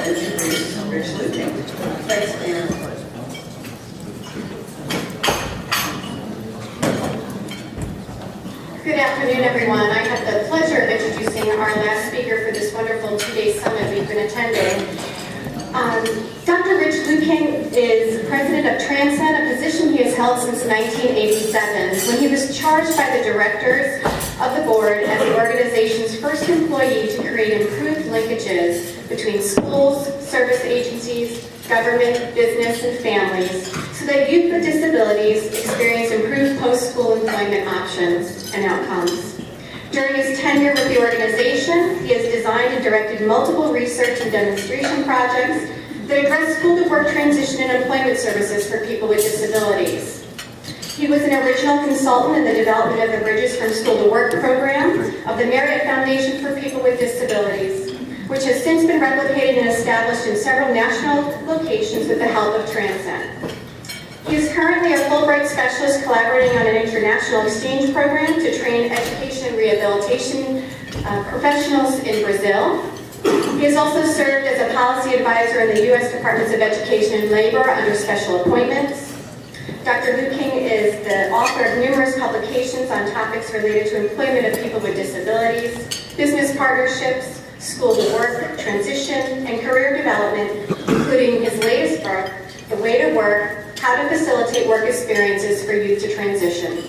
introduce Rich Luecking. Thanks, Anna. Good afternoon, everyone. I have the pleasure of introducing our last speaker for this wonderful two-day summit we've been attending. Dr. Rich Luecking is president of Transcend, a position he has held since 1987, when he was charged by the directors of the board as the organization's first employee to create improved linkages between schools, service agencies, government, business, and families so that youth with disabilities experience improved post-school employment options and outcomes. During his tenure with the organization, he has designed and directed multiple research and demonstration projects that address school-to-work transition and employment services for people with disabilities. He was an original consultant in the development of the Bridges from School to Work program of the Marriott Foundation for People with Disabilities, which has since been replicated and established in several national locations with the help of Transcend. He is currently a Fulbright specialist collaborating on an international exchange program to train education and rehabilitation professionals in Brazil. He has also served as a policy advisor in the U.S. Departments of Education and Labor under special appointments. Dr. Luecking is the author of numerous publications on topics related to employment of people with disabilities, business partnerships, school to work, transition, and career development, including his latest book, The Way to Work, How to Facilitate Work Experiences for Youth to Transition.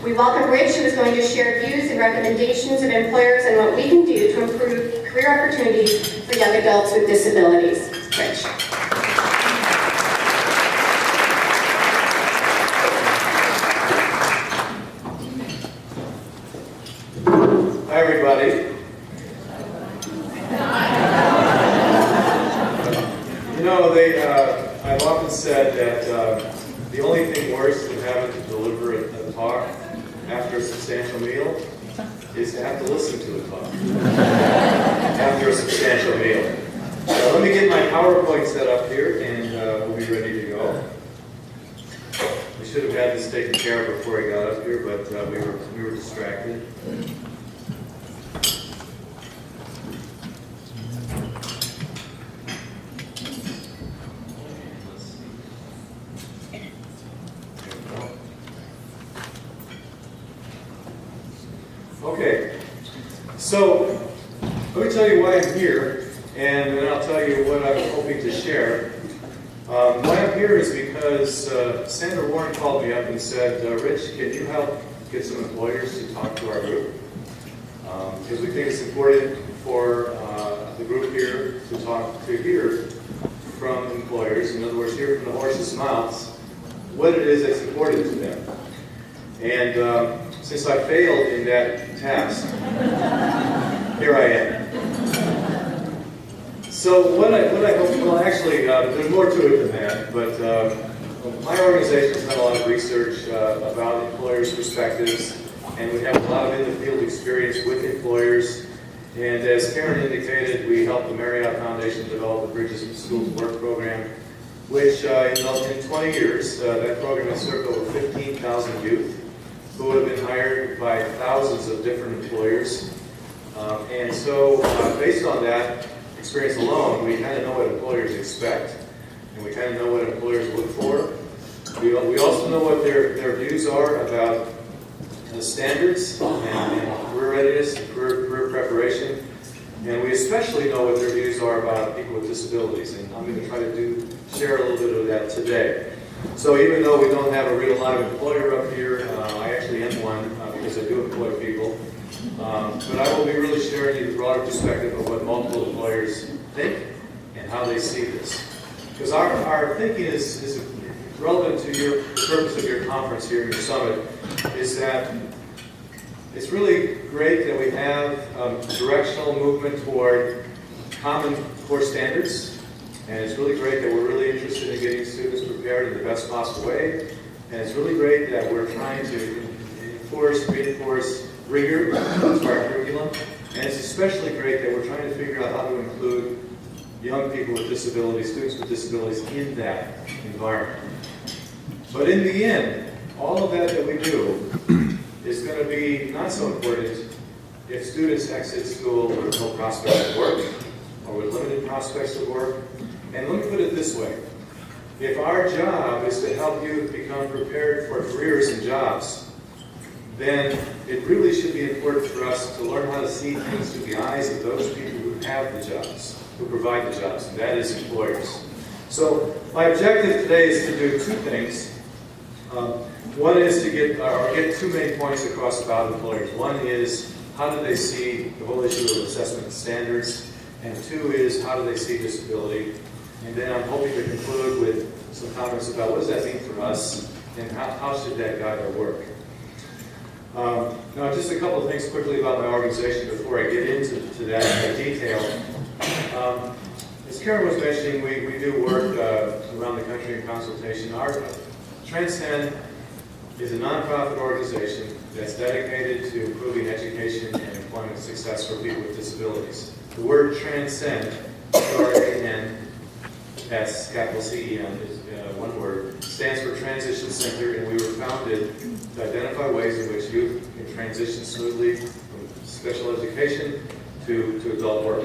We welcome Rich, who is going to share views and recommendations of employers and what we can do to improve career opportunities for young adults with disabilities. Rich. Hi, everybody. You know, I've often said that the only thing worse than having to deliver a talk after a substantial meal is to have to listen to a talk after a substantial meal. So let me get my PowerPoint set up here, and we'll be ready to go. We should have had this taken care of before I got up here, but we were distracted. Okay, so let me tell you why I'm here, and then I'll tell you what I'm hoping to share. Why I'm here is because Sandra Warren called me up and said, Rich, can you help get some employers to talk to our group? Because we think it's important for the group here to hear from employers, in other words, hear from the horse's mouths, what it is that's important to them. And since I failed in that task, here I am. So what I hope, well actually, there's more to it than that, but my organization has done a lot of research about employers' perspectives, and we have a lot of in-the-field experience with employers. And as Karen indicated, we helped the Marriott Foundation develop the Bridges from School to Work program, which in 20 years, that program has served over 15,000 youth who have been hired by thousands of different employers. And so based on that experience alone, we kind of know what employers expect, and we kind of know what employers look for. We also know what their views are about the standards and career readiness, career preparation, and we especially know what their views are about people with disabilities, and I'm going to try to share a little bit of that today. So even though we don't have a real live employer up here, I actually am one because I do employ people, but I will be really sharing you the broader perspective of what multiple employers think and how they see this. Because our thinking is relevant to the purpose of your conference here, your summit, is that it's really great that we have directional movement toward common core standards, and it's really great that we're really interested in getting students prepared in the best possible way, and it's really great that we're trying to reinforce rigor to our curriculum, and it's especially great that we're trying to figure out how to include young people with disabilities, students with disabilities in that environment. But in the end, all of that we do is going to be not so important if students exit school with no prospect of work, or with limited prospects of work. And let me put it this way. If our job is to help youth become prepared for careers and jobs, then it really should be important for us to learn how to see things through the eyes of those people who have the jobs, who provide the jobs, and that is employers. So my objective today is to do two things. One is to get two main points across about employers. One is how do they see the whole issue of assessment standards, and two is how do they see disability. And then I'm hoping to conclude with some comments about what does that mean for us and how should that guide our work. Now, just a couple of things quickly about my organization before I get into that detail. As Karen was mentioning, we do work around the country in consultation. Our Transcend is a nonprofit organization that's dedicated to improving education and employment success for people with disabilities. The word Transcend, T-R-A-N, that's capital C-E-N, is one word, stands for Transition Center, and we were founded to identify ways in which youth can transition smoothly from special education to adult work.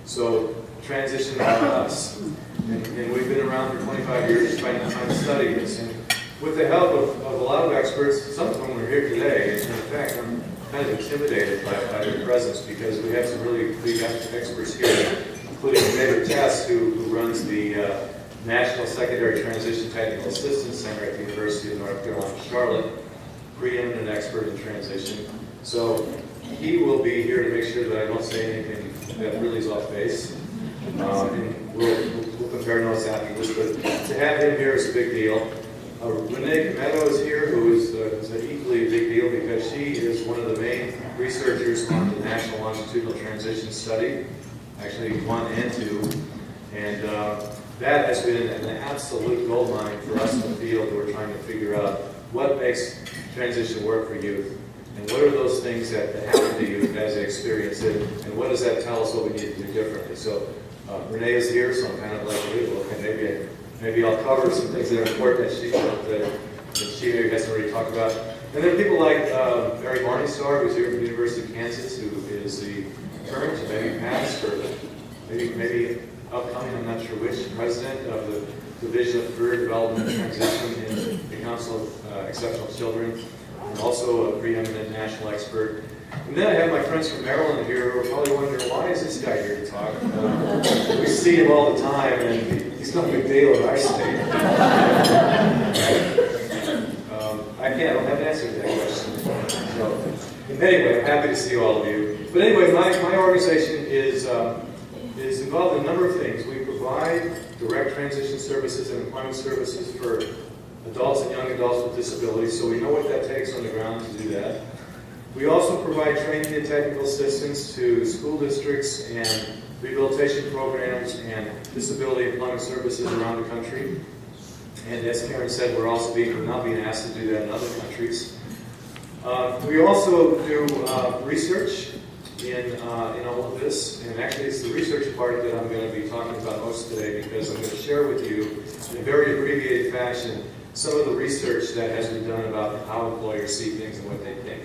So, transition on us. And we've been around for 25 years trying to study this. And with the help of a lot of experts, some of whom are here today, and in fact, I'm kind of intimidated by their presence because we have some really big experts here, including David Tess, who runs the National Secondary Transition Technical Assistance Center at the University of North Carolina, Charlotte, preeminent expert in transition. So he will be here to make sure that I don't say anything that really is off base. And we'll compare notes after this, but to have him here is a big deal. Renee Cometto is here, who is an equally big deal because she is one of the main researchers on the National Longitudinal Transition Study, actually 1 and 2, and that has been an absolute goldmine for us in the field who are trying to figure out what makes transition work for youth, and what are those things that happen to youth as they experience it, and what does that tell us what we need to do differently. So Renee is here, so I'm kind of like, okay, maybe I'll cover some things that are important that she maybe hasn't already talked about. And there are people like Barry Morningstar, who's here at the University of Kansas, who is the current, maybe past, or maybe upcoming, I'm not sure which, president of the Division of Career Development and Transition in the Council of Exceptional Children, and also a preeminent national expert. And then I have my friends from Maryland here who are probably wondering, why is this guy here to talk? We see him all the time, and he's no big deal in our state. I don't have an answer to that question. So, anyway, I'm happy to see all of you. But anyway, my organization is involved in a number of things. We provide direct transition services and employment services for adults and young adults with disabilities, so we know what that takes on the ground to do that. We also provide training and technical assistance to school districts and rehabilitation programs and disability employment services around the country. And as Karen said, we're also now being asked to do that in other countries. We also do research in all of this, and actually it's the research part that I'm going to be talking about most today because I'm going to share with you in a very abbreviated fashion some of the research that has been done about how employers see things and what they think.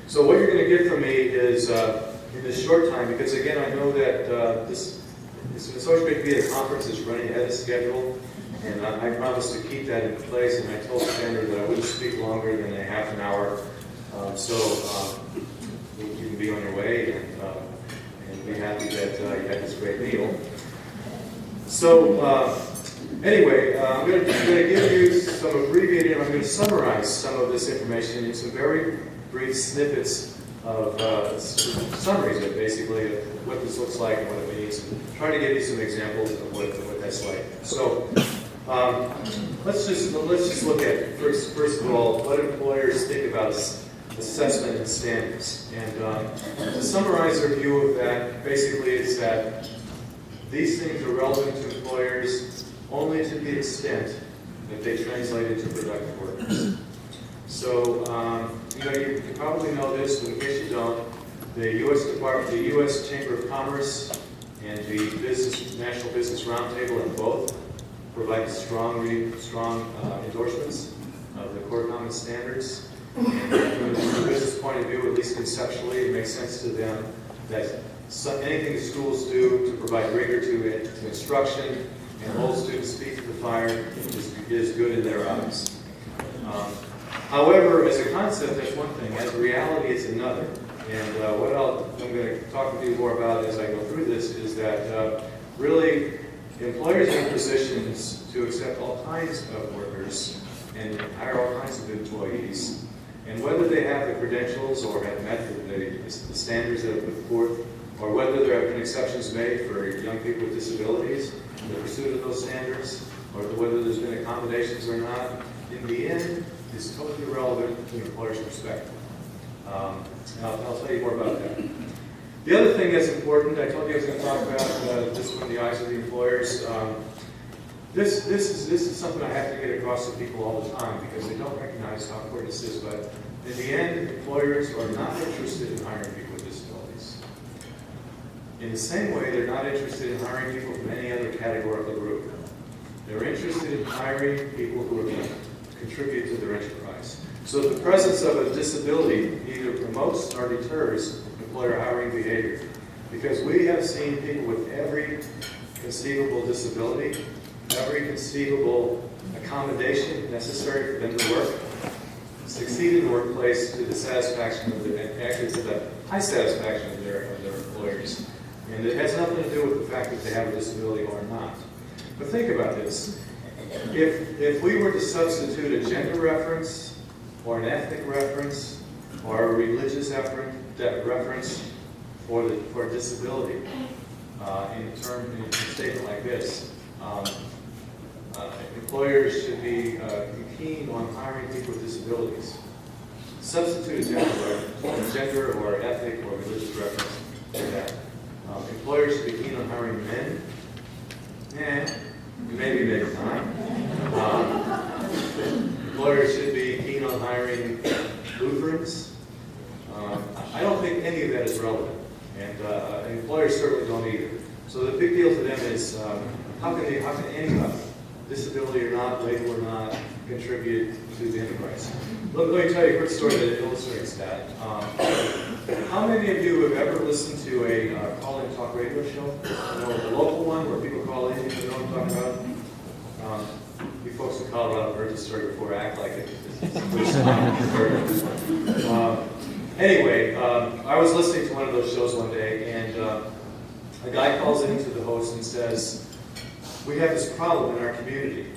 So what you're going to get from me is, in this short time, because again I know that it's always great to be at a conference that's running ahead of schedule, and I promised to keep that in place, and I told Sandra that I wouldn't speak longer than a half an hour, so you can be on your way and be happy that you had this great meal. So anyway, I'm going to give you some abbreviated, I'm going to summarize some of this information in some very brief snippets of summaries of basically what this looks like and what it means, and try to give you some examples of what that's like. So let's just look at first of all what employers think about assessment and standards. And to summarize their view of that, basically is that these things are relevant to employers only to the extent that they translate into productive workers. So, you probably know this, but in case you don't, the U.S. Chamber of Commerce and the National Business Roundtable, and both provide strong endorsements of the core common standards. And from a business point of view, at least conceptually, it makes sense to them that anything that schools do to provide rigor to instruction and hold students' feet to the fire is good in their eyes. However, as a concept, that's one thing. As a reality, it's another. And what I'm going to talk with you more about as I go through this is that really employers are in positions to accept all kinds of workers and hire all kinds of employees. And whether they have the credentials or have met the standards that are put forth, or whether there have been exceptions made for young people with disabilities in the pursuit of those standards, or whether there's been accommodations or not, in the end, is totally irrelevant to the employer's perspective. And I'll tell you more about that. The other thing that's important, I told you I was going to talk about this from the eyes of the employers. This is something I have to get across to people all the time because they don't recognize how important this is. But in the end, employers are not interested in hiring people with disabilities. In the same way, they're not interested in hiring people from any other categorical group. They're interested in hiring people who are going to contribute to their enterprise. So the presence of a disability either promotes or deters employer hiring behavior. Because we have seen people with every conceivable disability, every conceivable accommodation necessary for them to work, succeed in the workplace to the satisfaction of actually to the high satisfaction of their employers. And it has nothing to do with the fact that they have a disability or not. But think about this. If we were to substitute a gender reference or an ethnic reference or a religious reference for disability in a statement like this, employers should be keen on hiring people with disabilities. Substitute a gender or ethnic or religious reference for that. Employers should be keen on hiring men. Maybe not. Employers should be keen on hiring Lutherans. I don't think any of that is relevant, and employers certainly don't either. So the big deal to them is how can anybody, disability or not, label or not, contribute to the enterprise? Let me tell you a quick story that illustrates that. How many of you have ever listened to a call-in talk radio show? You know, the local one where people call in, you know what I'm talking about? You folks in Colorado have heard this story before, act like it. Anyway, I was listening to one of those shows one day, and a guy calls into the host and says, "We have this problem in our community,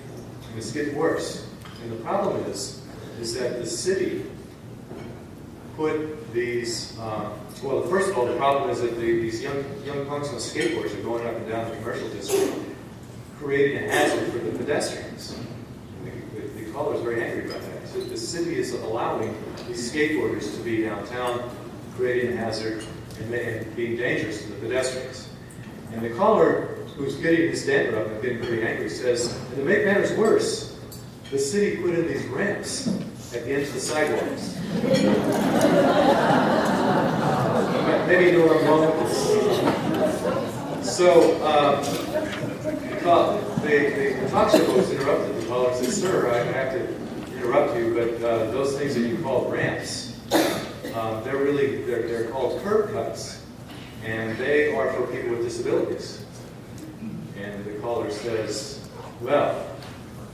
and it's getting worse. And the problem is that the city put these, well, first of all, the problem is that these young punks on skateboards are going up and down the commercial district, creating a hazard for the pedestrians." The caller is very angry about that. So the city is allowing these skateboarders to be downtown, creating a hazard and being dangerous to the pedestrians. And the caller, who's getting his dander up and getting pretty angry, says, "And to make matters worse, the city put in these ramps at the ends of the sidewalks." Maybe you know where I'm going with this. So the talk show host interrupted the caller and said, "Sir, I have to interrupt you, but those things that you call ramps, they're called curb cuts, and they are for people with disabilities." And the caller says, "Well,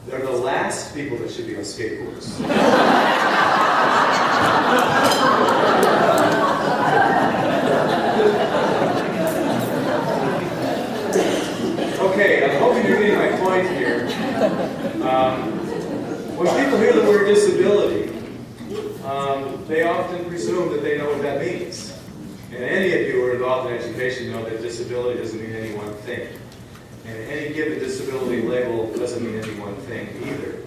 they're the last people that should be on skateboards." Okay, I'm hoping you're getting my point here. When people hear the word disability, they often presume that they know what that means. And any of you who are involved in education know that disability doesn't mean any one thing. And any given disability label doesn't mean any one thing either.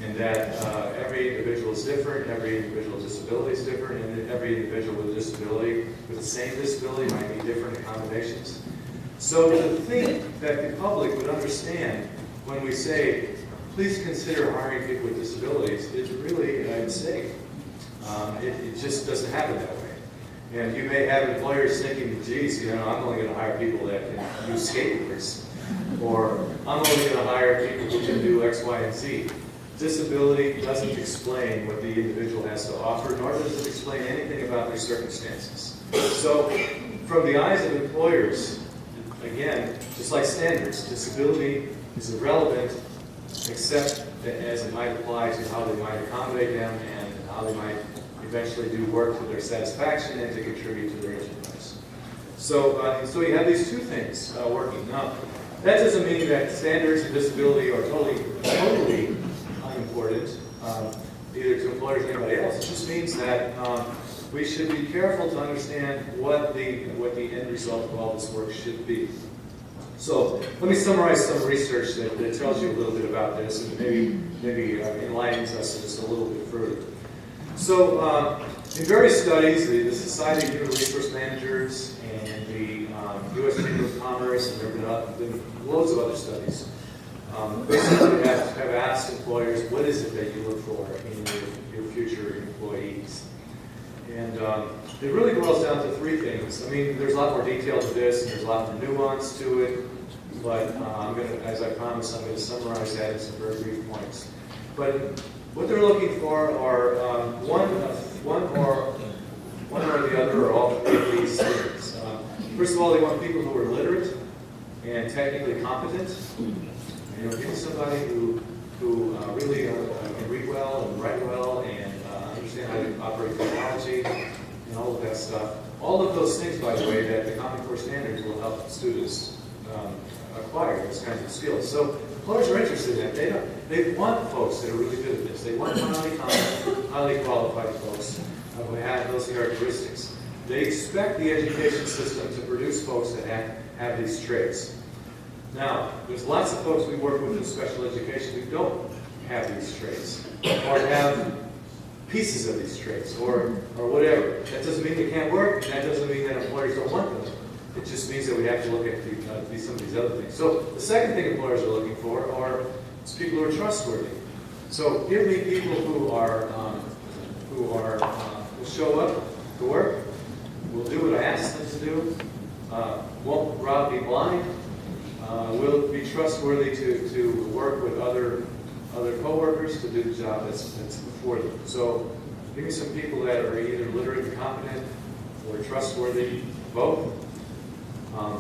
And that every individual is different, every individual's disability is different, and every individual with a disability, with the same disability, might need different accommodations. So to think that the public would understand when we say, please consider hiring people with disabilities, is really a mistake. It just doesn't happen that way. And you may have employers thinking, geez, you know, I'm only going to hire people that can use skateboards. Or I'm only going to hire people who can do X, Y, and Z. Disability doesn't explain what the individual has to offer, nor does it explain anything about their circumstances. So from the eyes of employers, again, just like standards, disability is irrelevant except as it might apply to how they might accommodate them and how they might eventually do work to their satisfaction and to contribute to their enterprise. So, so you have these two things working. Now, that doesn't mean that standards and disability are totally unimportant, either to employers or anybody else. It just means that we should be careful to understand what the end result of all this work should be. So let me summarize some research that tells you a little bit about this and maybe enlightens us just a little bit further. So in various studies, the Society of Human Resource Managers and the U.S. Chamber of Commerce, and there have been loads of other studies, basically have asked employers, what is it that you look for in your future employees? And it really boils down to three things. I mean, there's a lot more detail to this, and there's a lot more nuance to it, but as I promised, I'm going to summarize that in some very brief points. But what they're looking for are one or the other, or all three of these things. First of all, they want people who are literate and technically competent. You know, give me somebody who really can read well and write well and understand how to operate technology and all of that stuff. All of those things, by the way, that the Common Core standards will help students acquire those kinds of skills. So employers are interested in that. They want folks that are really good at this. They want highly competent, highly qualified folks who have those characteristics. They expect the education system to produce folks that have these traits. Now, there's lots of folks we work with in special education who don't have these traits, or have pieces of these traits, or whatever. That doesn't mean they can't work, and that doesn't mean that employers don't want them. It just means that we have to look at some of these other things. So the second thing employers are looking for are people who are trustworthy. So give me people who will show up to work, will do what I ask them to do, won't rob me blind, will be trustworthy to work with other coworkers to do the job that's before them. So give me some people that are either literate and competent or trustworthy, both.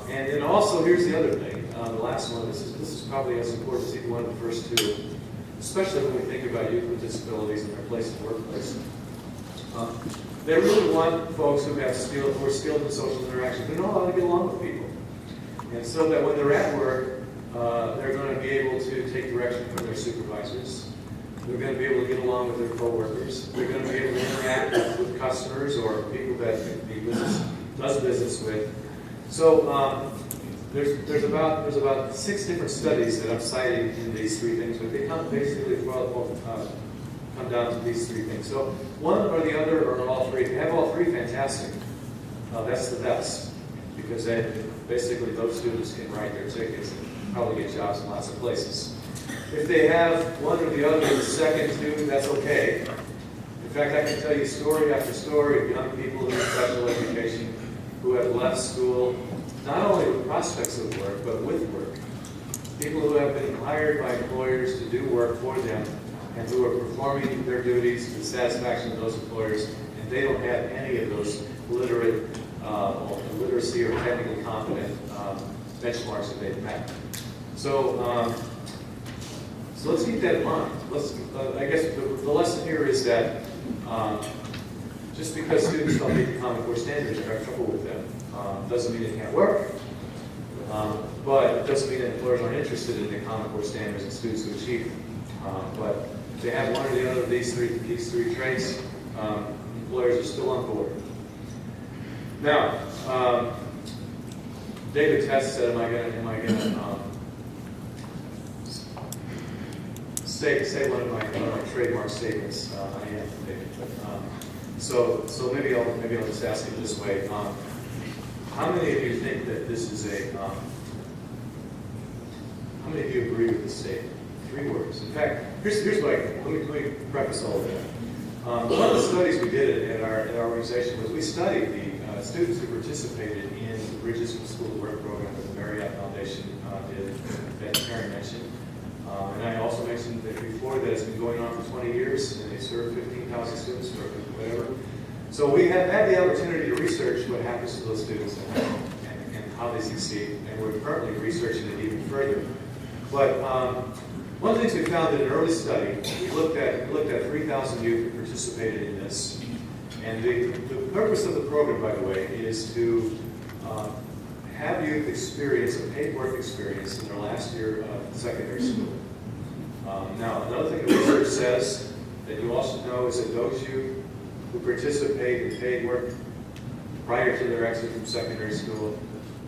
And then also, here's the other thing. The last one, this is probably as important as either one of the first two, especially when we think about youth with disabilities and their place in the workplace. They really want folks who are skilled in social interaction, who know how to get along with people. And so that when they're at work, they're going to be able to take direction from their supervisors. They're going to be able to get along with their coworkers. They're going to be able to interact with customers or people that the does business with. So there's about 6 different studies that I'm citing in these 3 things, but they come basically come down to these 3 things. So one or the other or all 3. If you have all 3, fantastic. That's the best, because basically those students can write their tickets and probably get jobs in lots of places. If they have one or the other, the second 2, that's okay. In fact, I can tell you story after story of young people in special education who have left school, not only with prospects of work, but with work. People who have been hired by employers to do work for them and who are performing their duties to the satisfaction of those employers, and they don't have any of those literacy or technically competent benchmarks that they've met. So, so let's keep that in mind. I guess the lesson here is that just because students don't meet the Common Core standards or have trouble with them, doesn't mean they can't work, but it doesn't mean that employers aren't interested in the Common Core standards and students who achieve them. But if they have one or the other of these three traits, employers are still on board. Now, David Test said, am I going to say one of my trademark statements? I am, David. So maybe I'll just ask it this way. How many of you think that this is how many of you agree with this statement? 3 words. In fact, here's what let me preface all of that. One of the studies we did at our organization was we studied the students who participated in the Bridges from School to Work program that the Marriott Foundation did, that Karen mentioned. And I also mentioned that before that it's been going on for 20 years, and they served 15,000 students or whatever. So we have had the opportunity to research what happens to those students and how they succeed, and we're currently researching it even further. But one of the things we found in an early study, we looked at 3,000 youth who participated in this. And the purpose of the program, by the way, is to have youth experience a paid work experience in their last year of secondary school. Now, another thing the research says that you also know is that those youth who participate in paid work prior to their exit from secondary school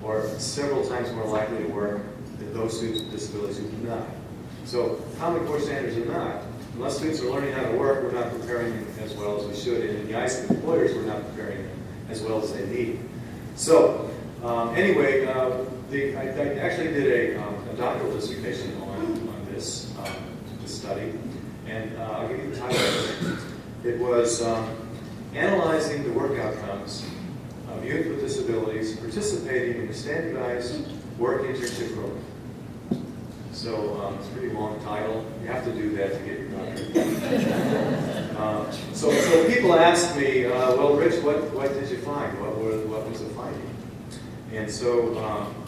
are several times more likely to work than those students with disabilities who do not. So, Common Core standards are not. Unless students are learning how to work, we're not preparing them as well as we should. And in the eyes of employers, we're not preparing them as well as they need. So, anyway, I actually did a doctoral dissertation on this study, and I'll give you the title of it. It was analyzing the work outcomes of youth with disabilities participating in the standardized work internship program. So it's a pretty long title. You have to do that to get your doctorate. So people ask me, well, Rich, what did you find? What was the finding? And so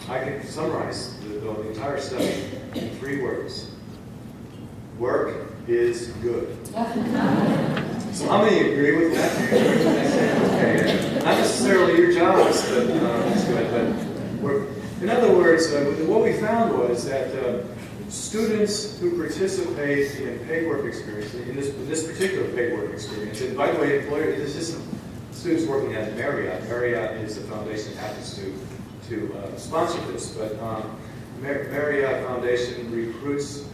I can summarize the entire study in 3 words. Work is good. So how many agree with that? Okay. Not necessarily your jobs, but it's good. But in other words, what we found was that students who participate in paid work experience, in this particular paid work experience, and by the way, employers, this isn't students working at Marriott. Marriott is the foundation that happens to sponsor this, but Marriott Foundation recruits